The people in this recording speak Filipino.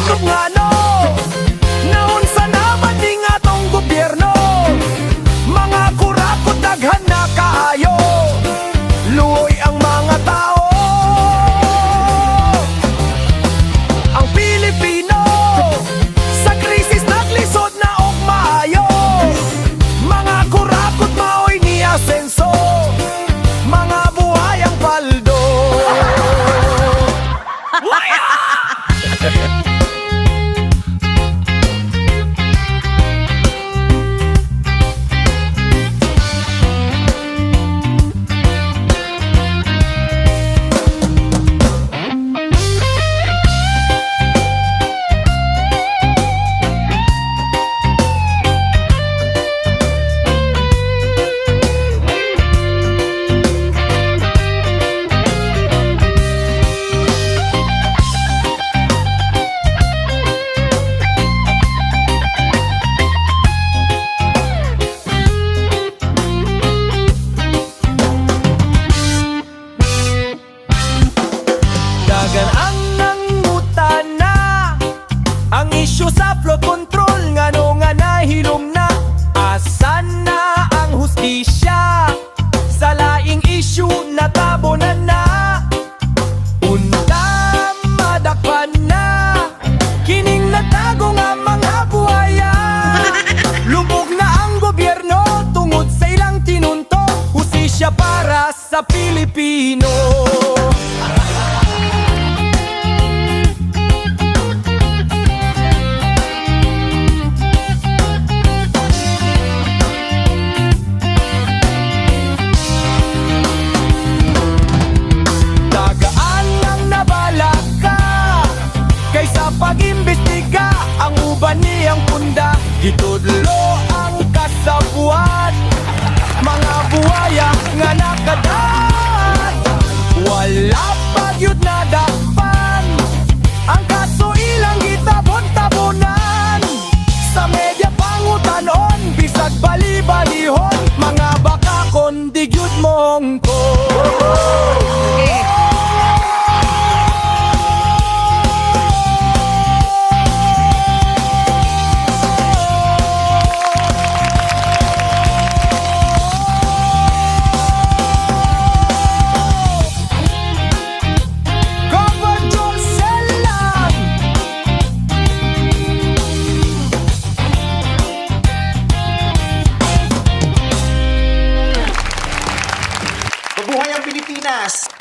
Sakop nga no, naunsa na ba ning atong gobyerno? Mga kurakot daghan na kaayo, luoy ang mga tao. Ang Pilipino sa krisis naglisod na og maayo. Mga kurakot maoy ni asenso, mga buhay ang paldo. Dagan ang nangutana, ang isyu sa flood control ngano nga nahilom na. Asan na ang hustisya sa laing isyu natabonan na? Unta madakpan na kining natago nga mga buhaya. Lubog na ang gobyerno tungod sa ilang tinunto, hustisya para sa Pilipino. Pag-imbestiga ang uban niyang punda, gitudlo ang kasabuan, mga buhaya nga nakadat. Wala pagyud na dakpan, ang kaso ilang gitabon-tabonan. Sa media pangutanon, bisag bali-balihon, mga baka kundi gyud mongko. Mabuhay ang Pilipinas!